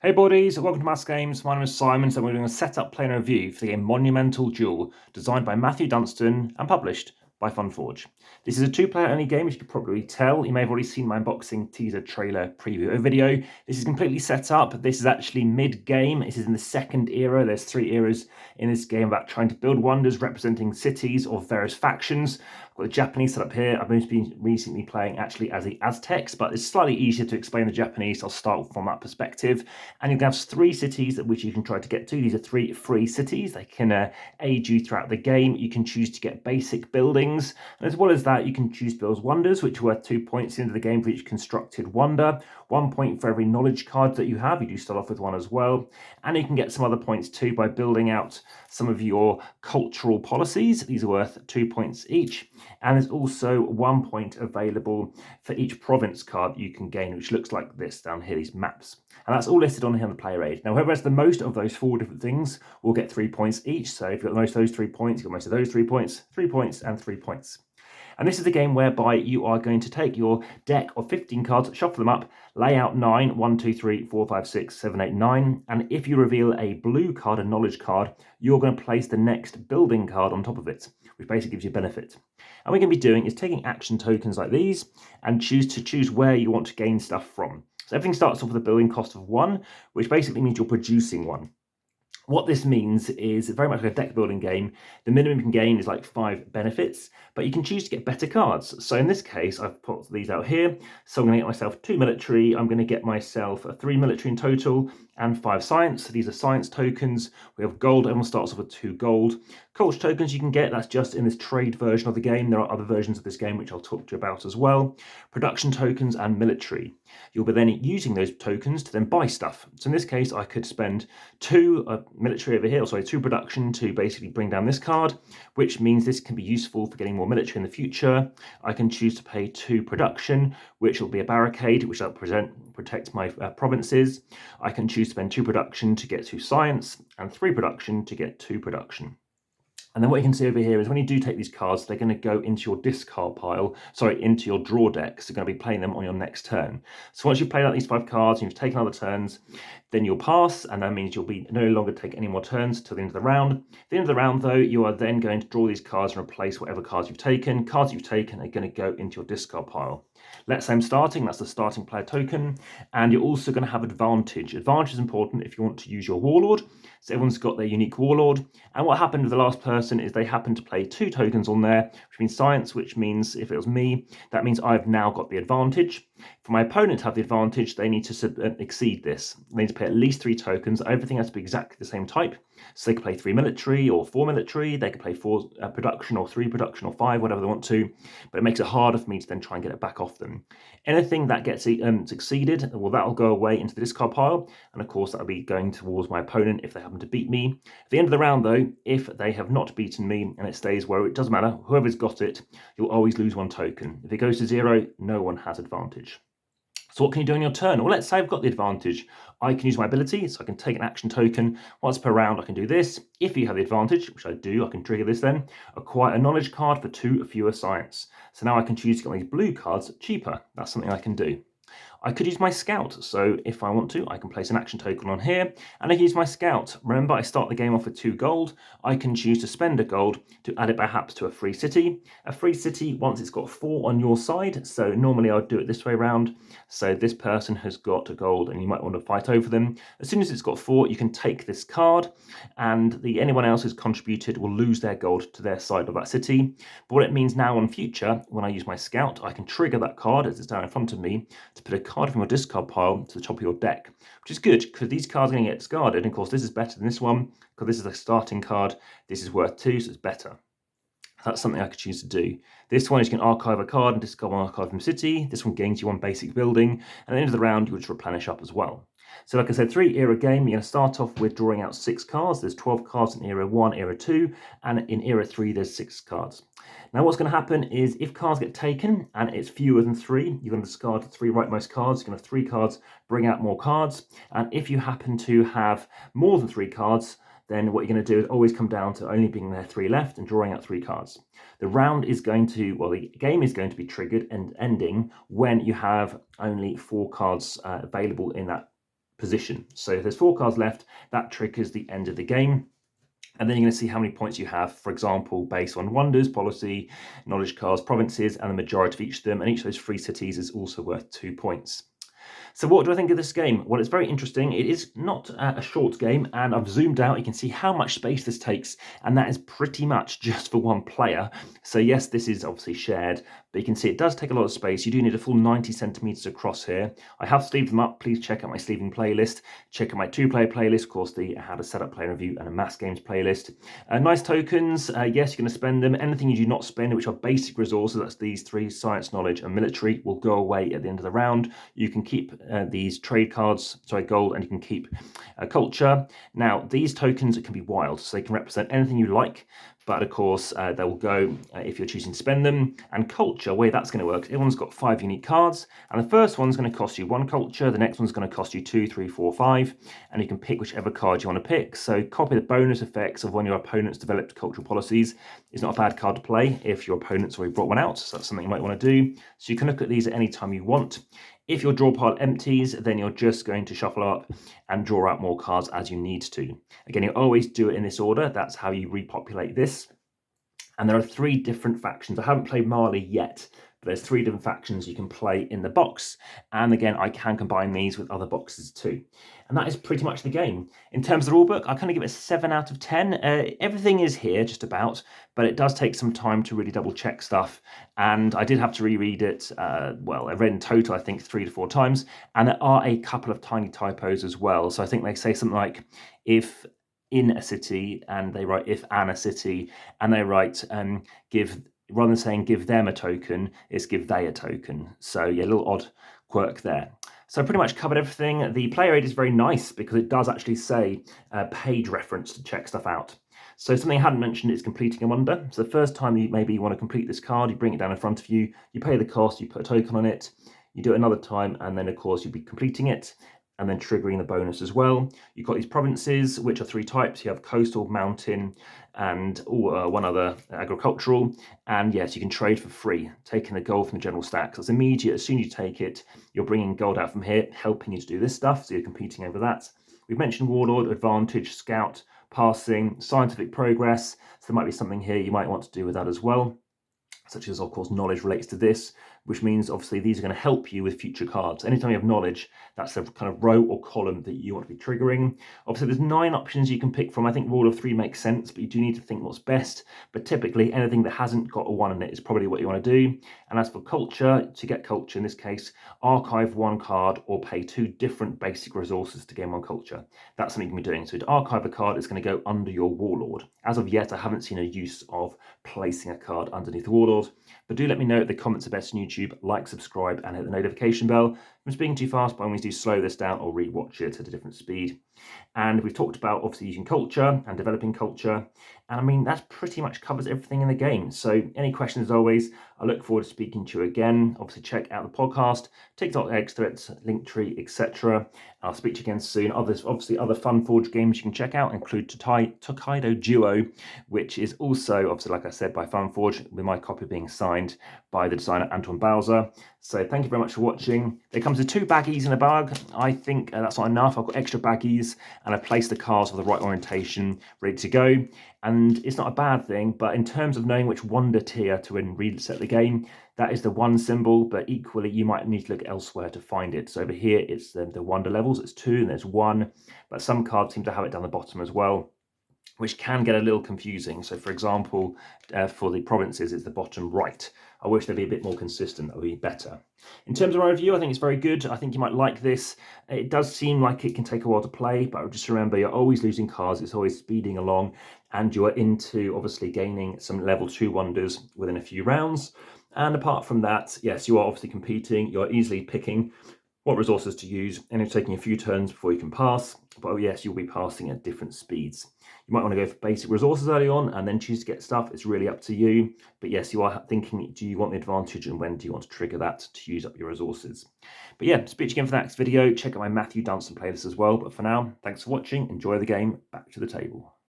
Hey buddies, welcome to AmassGames. My name is Simon, so we're doing a setup, play and review for the game Monumental Duel, designed by Matthew Dunstan and published by FunForge. This is a two-player only game, as you can probably tell. You may have already seen my unboxing, teaser, trailer, preview video. This is completely set up. This is actually mid-game. This is in the second era. There's 3 eras in this game about trying to build wonders representing cities of various factions. I've got the Japanese set up here. I've been recently playing actually as the Aztecs, but it's slightly easier to explain the Japanese. I'll start from that perspective. And you can have 3 cities at which you can try to get to. These are 3 free cities. They can aid you throughout the game. You can choose to get basic buildings. And as well as that, you can choose to build wonders, which are worth 2 points into the game for each constructed wonder. 1 point for every knowledge card that you have. You do start off with 1 as well. And you can get some other points too by building out some of your cultural policies. These are worth 2 points each. And there's also 1 point available for each province card you can gain, which looks like this down here, these maps. And that's all listed on here on the player aid. Now, whoever has the most of those 4 different things will get 3 points each. So if you've got the most of those 3 points, you've got most of those 3 points, 3 points, and 3 points. And this is the game whereby you are going to take your deck of 15 cards, shuffle them up, lay out 9, 1, 2, 3, 4, 5, 6, 7, 8, 9. And if you reveal a blue card, a knowledge card, you're going to place the next building card on top of it, which basically gives you benefit. And what we're going to be doing is taking action tokens like these and choose where you want to gain stuff from. So everything starts off with a building cost of 1, which basically means you're producing 1. What this means is very much like a deck building game. The minimum you can gain is like 5 benefits, but you can choose to get better cards. So in this case, I've put these out here. So I'm going to get myself 2 military. I'm going to get myself 3 military in total and 5 science. So these are science tokens. We have gold. Everyone starts off with 2 gold. Culture tokens you can get. That's just in this trade version of the game. There are other versions of this game which I'll talk to you about as well. Production tokens and military. You'll be then using those tokens to then buy stuff. So in this case, I could spend 2 military over here, or sorry, 2 production to basically bring down this card, which means this can be useful for getting more military in the future. I can choose to pay 2 production, which will be a barricade, which will protect my provinces. I can choose to spend 2 production to get 2 science, and 3 production to get 2 production. And then what you can see over here is when you do take these cards, they're going to go into your discard pile, into your draw deck. So you're going to be playing them on your next turn. So once you've played out these 5 cards and you've taken other turns, then you'll pass, and that means you'll be no longer take any more turns till the end of the round. At the end of the round, though, you are then going to draw these cards and replace whatever cards you've taken. Cards you've taken are going to go into your discard pile. Let's say I'm starting, that's the starting player token, and you're also going to have advantage. Advantage is important if you want to use your warlord. So everyone's got their unique warlord. And what happened with the last person is they happened to play 2 tokens on there, which means science, which means if it was me, that means I've now got the advantage. For my opponent to have the advantage, they need to exceed this. They need to play at least 3 tokens. Everything has to be exactly the same type. So they could play 3 military or 4 military. They could play 4 production or 3 production or 5, whatever they want to. But it makes it harder for me to then try and get it back off them. Anything that gets succeeded, well, that'll go away into the discard pile. And of course, that'll be going towards my opponent if they happen to beat me. At the end of the round, though, if they have not beaten me and it stays where it doesn't matter, whoever's got it, you'll always lose 1 token. If it goes to 0, no one has advantage. So what can you do on your turn? Well, let's say I've got the advantage. I can use my ability, so I can take an action token. Once per round, I can do this. If you have the advantage, which I do, I can trigger this then. Acquire a knowledge card for 2 fewer science. So now I can choose to get these blue cards cheaper. That's something I can do. I could use my scout, so if I want to, I can place an action token on here, and I can use my scout. Remember, I start the game off with 2 gold. I can choose to spend a gold to add it perhaps to a free city. A free city, once it's got 4 on your side, so normally I'd do it this way around. So this person has got a gold, and you might want to fight over them. As soon as it's got 4, you can take this card, and anyone else who's contributed will lose their gold to their side of that city. But what it means now in future, when I use my scout, I can trigger that card as it's down in front of me to put a card from your discard pile to the top of your deck, which is good because these cards are going to get discarded. And of course, this is better than this one because this is a starting card. This is worth 2, so it's better. That's something I could choose to do. This one is you can archive a card and discard 1 card from city. This one gains you 1 basic building. And at the end of the round, you would just replenish up as well. So like I said, 3 era game. You're going to start off with drawing out 6 cards. There's 12 cards in era 1, era 2, and in era 3, there's 6 cards. Now what's going to happen is if cards get taken and it's fewer than 3, you're going to discard 3 rightmost cards. You're going to have 3 cards, bring out more cards. And if you happen to have more than 3 cards, then what you're going to do is always come down to only being there 3 left and drawing out 3 cards. The round is going to, well, the game is going to be triggered and ending when you have only 4 cards available in that position. So if there's 4 cards left, that triggers the end of the game. And then you're going to see how many points you have, for example, based on wonders, policy, knowledge cards, provinces, and the majority of each of them. And each of those 3 cities is also worth 2 points. So what do I think of this game? Well, it's very interesting. It is not a short game, and I've zoomed out. You can see how much space this takes, and that is pretty much just for 1 player. So yes, this is obviously shared, but you can see it does take a lot of space. You do need a full 90 centimeters across here. I have sleeved them up. Please check out my sleeving playlist. Check out my 2-player playlist, of course, the how to set up, play, and review, and AmassGames playlist. Nice tokens. Yes, you're going to spend them. Anything you do not spend, which are basic resources, that's these 3, science, knowledge, and military, will go away at the end of the round. You can keep these trade cards, gold, and you can keep culture. Now, these tokens can be wild, so they can represent anything you like, but of course, they will go if you're choosing to spend them. And culture, where that's going to work, everyone's got 5 unique cards, and the first one's going to cost you 1 culture, the next one's going to cost you 2, 3, 4, 5, and you can pick whichever card you want to pick. So copy the bonus effects of one of your opponent's developed cultural policies is not a bad card to play if your opponent's already brought one out, so that's something you might want to do. So you can look at these at any time you want. If your draw pile empties, then you're just going to shuffle up and draw out more cards as you need to. Again, you always do it in this order. That's how you repopulate this. And there are 3 different factions. I haven't played Mali yet, but there's 3 different factions you can play in the box. And again, I can combine these with other boxes too. And that is pretty much the game. In terms of the rulebook, I kind of give it a 7 out of 10. Everything is here, just about, but it does take some time to really double check stuff. And I did have to reread it. Well, I read in total, I think, 3 to 4 times. And there are a couple of tiny typos as well. So I think they say something like, if in a city, and they write if an a city, and they write give, rather than saying give them a token, it's give they a token. So yeah, a little odd quirk there. So I pretty much covered everything. The player aid is very nice because it does actually say page reference to check stuff out. So something I hadn't mentioned is completing a wonder. So the first time you maybe want to complete this card, you bring it down in front of you, you pay the cost, you put a token on it, you do it another time, and then of course you'll be completing it and then triggering the bonus as well. You've got these provinces, which are 3 types. You have coastal, mountain, and one other, agricultural. And yes, you can trade for free, taking the gold from the general stack. So it's immediate. As soon as you take it, you're bringing gold out from here, helping you to do this stuff. So you're competing over that. We've mentioned warlord, advantage, scout, passing, scientific progress. So there might be something here you might want to do with that as well, such as, of course, knowledge relates to this, which means obviously these are going to help you with future cards. Anytime you have knowledge, that's the kind of row or column that you want to be triggering. Obviously, there's 9 options you can pick from. I think rule of 3 makes sense, but you do need to think what's best. But typically, anything that hasn't got a 1 in it is probably what you want to do. And as for culture, to get culture, in this case, archive 1 card or pay 2 different basic resources to gain 1 culture. That's something you can be doing. So to archive a card, it's going to go under your warlord. As of yet, I haven't seen a use of placing a card underneath the warlord. But do let me know if the comments are best on YouTube, like, subscribe, and hit the notification bell. If I'm speaking too fast, by all means do slow this down or rewatch it at a different speed. And we've talked about obviously using culture and developing culture. And I mean, that pretty much covers everything in the game. So any questions as always, I look forward to speaking to you again. Obviously check out the podcast, TikTok, X threads, Linktree, etc. I'll speak to you again soon. Obviously other FunForge games you can check out include Tokaido Duo, which is also, obviously, like I said, by FunForge, with my copy being signed by the designer Anton Bowser. So thank you very much for watching. There comes with 2 baggies in a bag. I think that's not enough. I've got extra baggies and I've placed the cards with the right orientation, ready to go. And it's not a bad thing, but in terms of knowing which wonder tier to reset the game, that is the 1 symbol, but equally you might need to look elsewhere to find it. So over here, it's the wonder levels, it's 2 and there's 1, but some cards seem to have it down the bottom as well, which can get a little confusing. So for example, for the provinces, it's the bottom right. I wish they'd be a bit more consistent, that would be better. In terms of my review, I think it's very good. I think you might like this. It does seem like it can take a while to play, but just remember, you're always losing cards, it's always speeding along, and you're into obviously gaining some level 2 wonders within a few rounds. And apart from that, yes, you are obviously competing, you're easily picking what resources to use, and it's taking a few turns before you can pass. But oh yes, you'll be passing at different speeds. You might want to go for basic resources early on and then choose to get stuff. It's really up to you. But yes, you are thinking, do you want the advantage and when do you want to trigger that to use up your resources? But yeah, speak to you again for the next video. Check out my Matthew Dunstan playlist as well. But for now, thanks for watching. Enjoy the game. Back to the table.